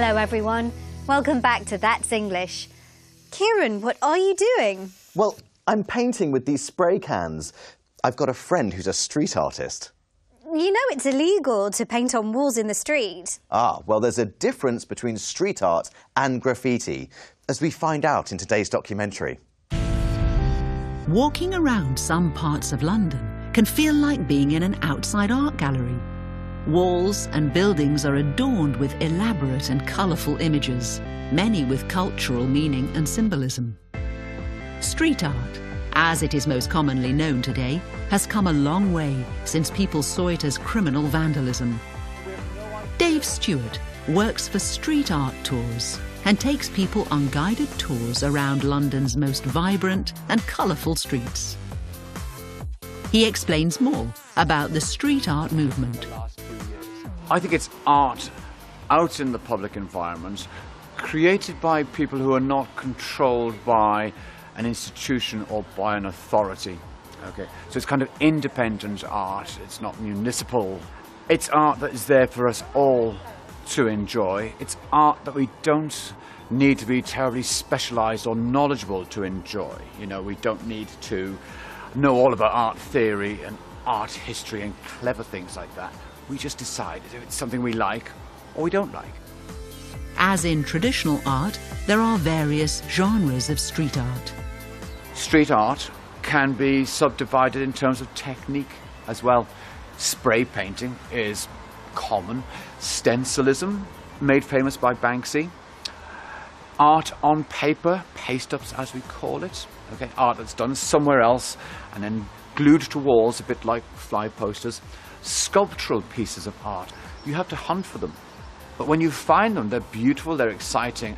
Hello everyone, welcome back to That's English. Kieran, what are you doing? Well, I'm painting with these spray cans. I've got a friend who's a street artist. You know it's illegal to paint on walls in the street. Ah, well, there's a difference between street art and graffiti, as we find out in today's documentary. Walking around some parts of London can feel like being in an outside art gallery. Walls and buildings are adorned with elaborate and colourful images, many with cultural meaning and symbolism. Street art, as it is most commonly known today, has come a long way since people saw it as criminal vandalism. Dave Stewart works for Street Art Tours and takes people on guided tours around London's most vibrant and colourful streets. He explains more about the street art movement. I think it's art out in the public environment, created by people who are not controlled by an institution or by an authority. Okay, so it's kind of independent art, it's not municipal. It's art that is there for us all to enjoy. It's art that we don't need to be terribly specialised or knowledgeable to enjoy. You know, we don't need to know all about art theory and art history and clever things like that. We just decide if it's something we like or we don't like. As in traditional art, there are various genres of street art. Street art can be subdivided in terms of technique as well. Spray painting is common. Stencilism, made famous by Banksy. Art on paper, paste-ups as we call it. Okay, art that's done somewhere else and then glued to walls, a bit like fly posters. Sculptural pieces of art, you have to hunt for them. But when you find them, they're beautiful, they're exciting.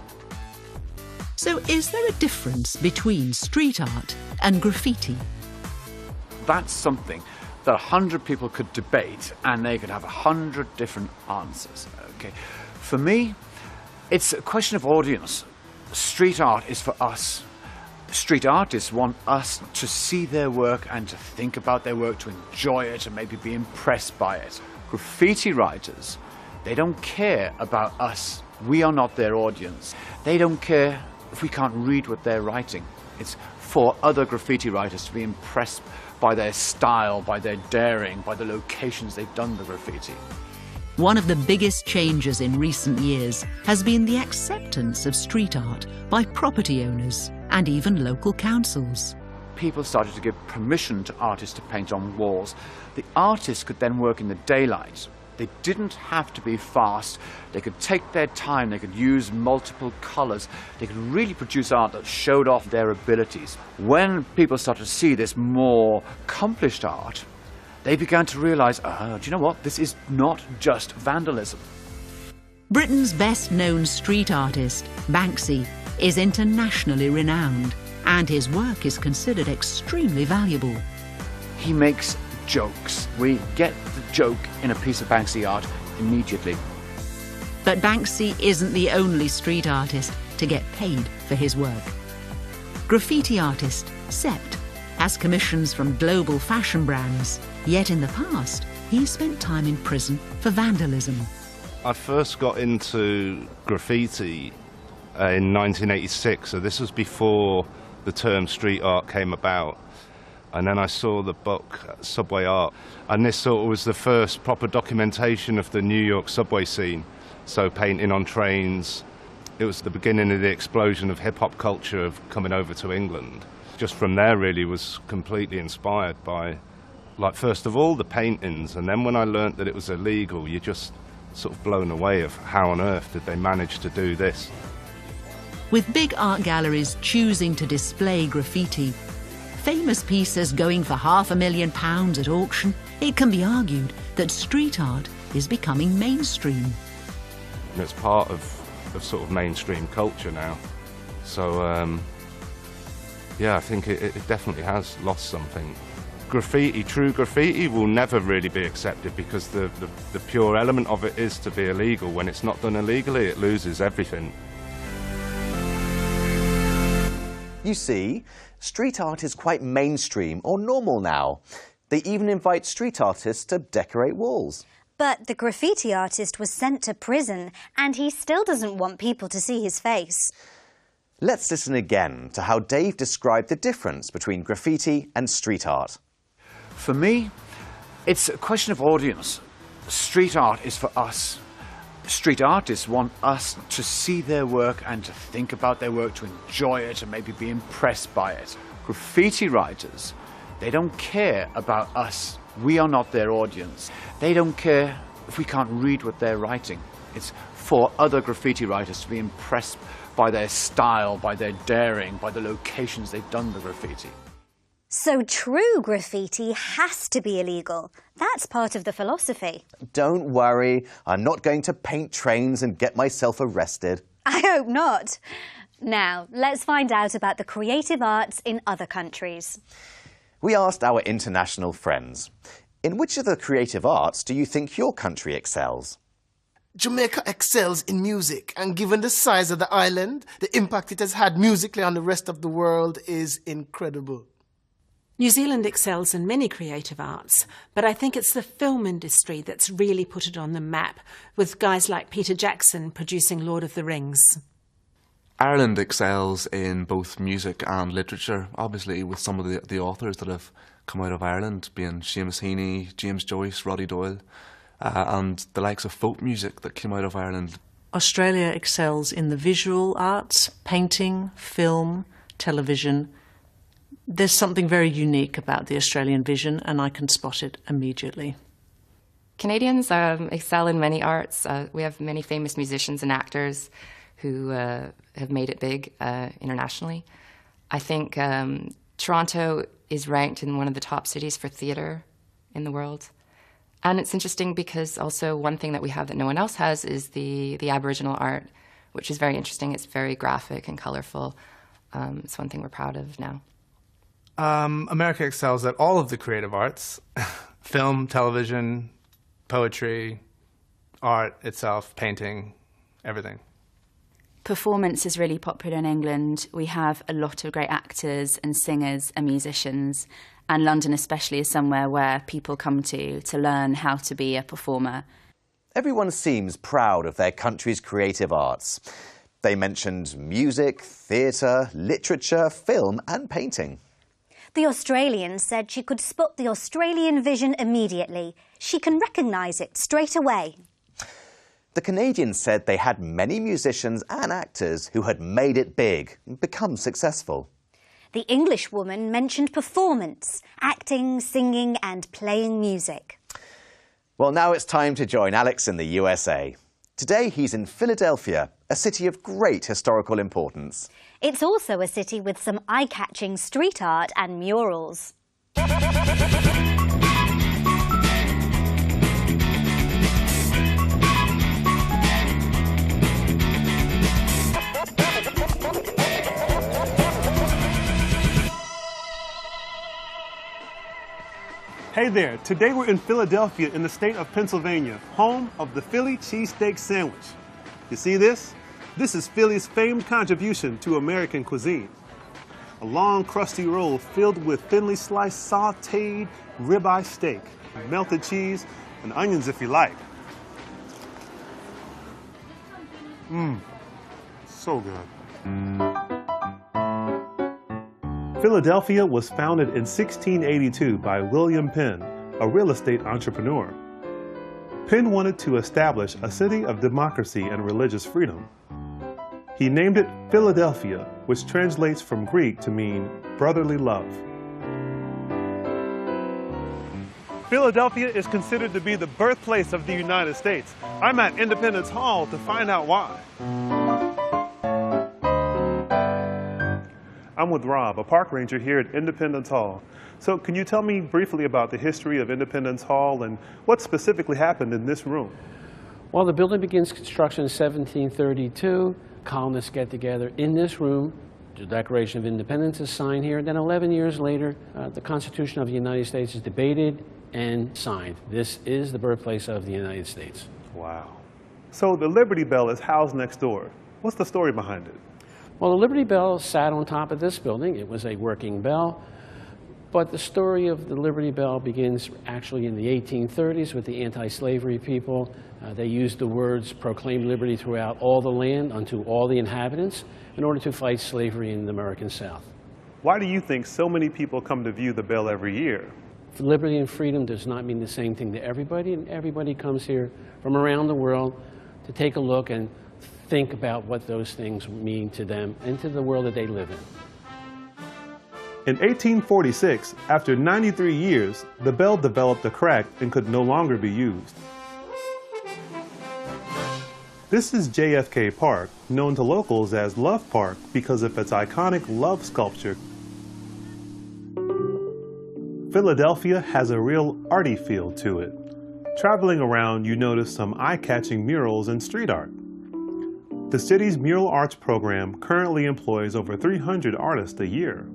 So is there a difference between street art and graffiti? That's something that 100 people could debate and they could have 100 different answers. Okay. For me, it's a question of audience. Street art is for us. Street artists want us to see their work and to think about their work, to enjoy it and maybe be impressed by it. Graffiti writers, they don't care about us. We are not their audience. They don't care if we can't read what they're writing. It's for other graffiti writers to be impressed by their style, by their daring, by the locations they've done the graffiti. One of the biggest changes in recent years has been the acceptance of street art by property owners and even local councils. People started to give permission to artists to paint on walls. The artists could then work in the daylight. They didn't have to be fast. They could take their time. They could use multiple colours. They could really produce art that showed off their abilities. When people started to see this more accomplished art, they began to realise, do you know what? This is not just vandalism. Britain's best-known street artist, Banksy, is internationally renowned, and his work is considered extremely valuable. He makes jokes. We get the joke in a piece of Banksy art immediately. But Banksy isn't the only street artist to get paid for his work. Graffiti artist Sept has commissions from global fashion brands, yet in the past he spent time in prison for vandalism. I first got into graffiti in 1986, so this was before the term street art came about. And then I saw the book Subway Art, and this sort of was the first proper documentation of the New York subway scene. So painting on trains, it was the beginning of the explosion of hip-hop culture of coming over to England. Just from there really was completely inspired by, like, first of all the paintings, and then when I learnt that it was illegal, you're just sort of blown away of how on earth did they manage to do this. With big art galleries choosing to display graffiti, famous pieces going for £500,000 at auction, it can be argued that street art is becoming mainstream. And it's part of sort of mainstream culture now. So, yeah, I think it definitely has lost something. Graffiti, true graffiti, will never really be accepted because the pure element of it is to be illegal. When it's not done illegally, it loses everything. You see, street art is quite mainstream or normal now. They even invite street artists to decorate walls. But the graffiti artist was sent to prison and he still doesn't want people to see his face. Let's listen again to how Dave described the difference between graffiti and street art. For me, it's a question of audience. Street art is for us. Street artists want us to see their work and to think about their work, to enjoy it and maybe be impressed by it. Graffiti writers, they don't care about us. We are not their audience. They don't care if we can't read what they're writing. It's for other graffiti writers to be impressed by their style, by their daring, by the locations they've done the graffiti. So true graffiti has to be illegal. That's part of the philosophy. Don't worry, I'm not going to paint trains and get myself arrested. I hope not. Now, let's find out about the creative arts in other countries. We asked our international friends, in which of the creative arts do you think your country excels? Jamaica excels in music, and given the size of the island, the impact it has had musically on the rest of the world is incredible. New Zealand excels in many creative arts, but I think it's the film industry that's really put it on the map, with guys like Peter Jackson producing Lord of the Rings. Ireland excels in both music and literature, obviously with some of the authors that have come out of Ireland, being Seamus Heaney, James Joyce, Roddy Doyle, and the likes of folk music that came out of Ireland. Australia excels in the visual arts, painting, film, television. There's something very unique about the Australian vision, and I can spot it immediately. Canadians excel in many arts. We have many famous musicians and actors who have made it big internationally. I think Toronto is ranked in one of the top cities for theatre in the world. And it's interesting because also one thing that we have that no one else has is the Aboriginal art, which is very interesting. It's very graphic and colourful. It's one thing we're proud of now. America excels at all of the creative arts, film, television, poetry, art itself, painting, everything. Performance is really popular in England. We have a lot of great actors and singers and musicians, and London especially is somewhere where people come to learn how to be a performer. Everyone seems proud of their country's creative arts. They mentioned music, theatre, literature, film and painting. The Australian said she could spot the Australian vision immediately. She can recognise it straight away. The Canadians said they had many musicians and actors who had made it big and become successful. The English woman mentioned performance, acting, singing and playing music. Well, now it's time to join Alex in the USA. Today he's in Philadelphia, a city of great historical importance. It's also a city with some eye-catching street art and murals. Hey there, today we're in Philadelphia in the state of Pennsylvania, home of the Philly cheesesteak sandwich. You see this? This is Philly's famed contribution to American cuisine. A long, crusty roll filled with thinly sliced, sautéed ribeye steak, melted cheese, and onions if you like. So good. Philadelphia was founded in 1682 by William Penn, a real estate entrepreneur. Penn wanted to establish a city of democracy and religious freedom. He named it Philadelphia, which translates from Greek to mean brotherly love. Philadelphia is considered to be the birthplace of the United States. I'm at Independence Hall to find out why. I'm with Rob, a park ranger here at Independence Hall. So can you tell me briefly about the history of Independence Hall and what specifically happened in this room? Well, the building begins construction in 1732. Colonists get together in this room. The Declaration of Independence is signed here. Then 11 years later, the Constitution of the United States is debated and signed. This is the birthplace of the United States. Wow. So the Liberty Bell is housed next door. What's the story behind it? Well, the Liberty Bell sat on top of this building. It was a working bell. But the story of the Liberty Bell begins actually in the 1830s with the anti-slavery people. They used the words "proclaim liberty throughout all the land unto all the inhabitants" in order to fight slavery in the American South. Why do you think so many people come to view the bell every year? Liberty and freedom does not mean the same thing to everybody, and everybody comes here from around the world to take a look and think about what those things mean to them and to the world that they live in. In 1846, after 93 years, the bell developed a crack and could no longer be used. This is JFK Park, known to locals as Love Park because of its iconic love sculpture. Philadelphia has a real arty feel to it. Traveling around, you notice some eye-catching murals and street art. The city's mural arts program currently employs over 300 artists a year.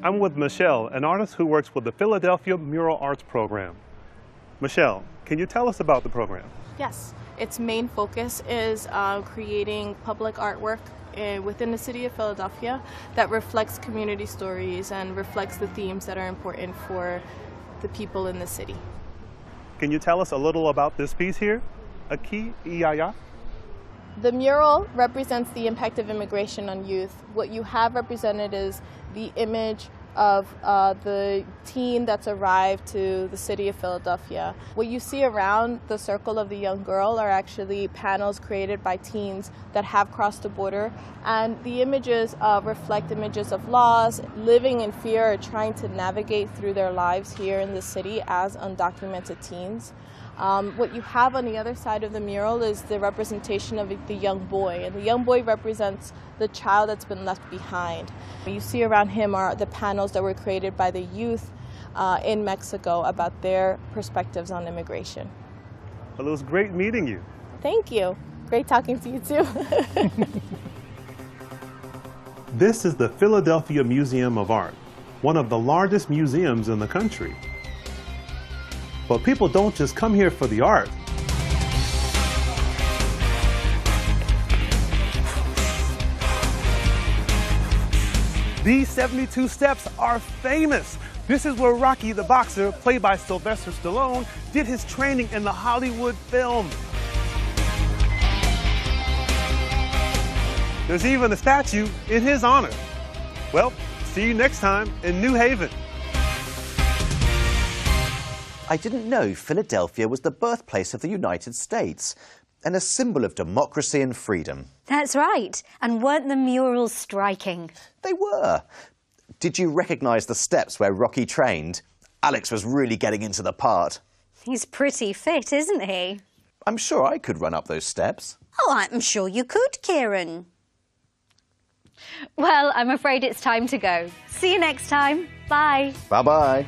I'm with Michelle, an artist who works with the Philadelphia Mural Arts Program. Michelle, can you tell us about the program? Yes, its main focus is creating public artwork within the city of Philadelphia that reflects community stories and reflects the themes that are important for the people in the city. Can you tell us a little about this piece here? Aki Iyaya? The mural represents the impact of immigration on youth. What you have represented is the image of the teen that's arrived to the city of Philadelphia. What you see around the circle of the young girl are actually panels created by teens that have crossed the border, and the images reflect images of laws, living in fear, or trying to navigate through their lives here in the city as undocumented teens. What you have on the other side of the mural is the representation of the young boy, and the young boy represents the child that's been left behind. What you see around him are the panels that were created by the youth in Mexico about their perspectives on immigration. Well, it was great meeting you. Thank you. Great talking to you too. This is the Philadelphia Museum of Art, one of the largest museums in the country. But people don't just come here for the art. These 72 steps are famous. This is where Rocky the Boxer, played by Sylvester Stallone, did his training in the Hollywood film. There's even a statue in his honor. Well, see you next time in New Haven. I didn't know Philadelphia was the birthplace of the United States and a symbol of democracy and freedom. That's right. And weren't the murals striking? They were. Did you recognise the steps where Rocky trained? Alex was really getting into the part. He's pretty fit, isn't he? I'm sure I could run up those steps. Oh, I'm sure you could, Kieran. Well, I'm afraid it's time to go. See you next time. Bye. Bye-bye.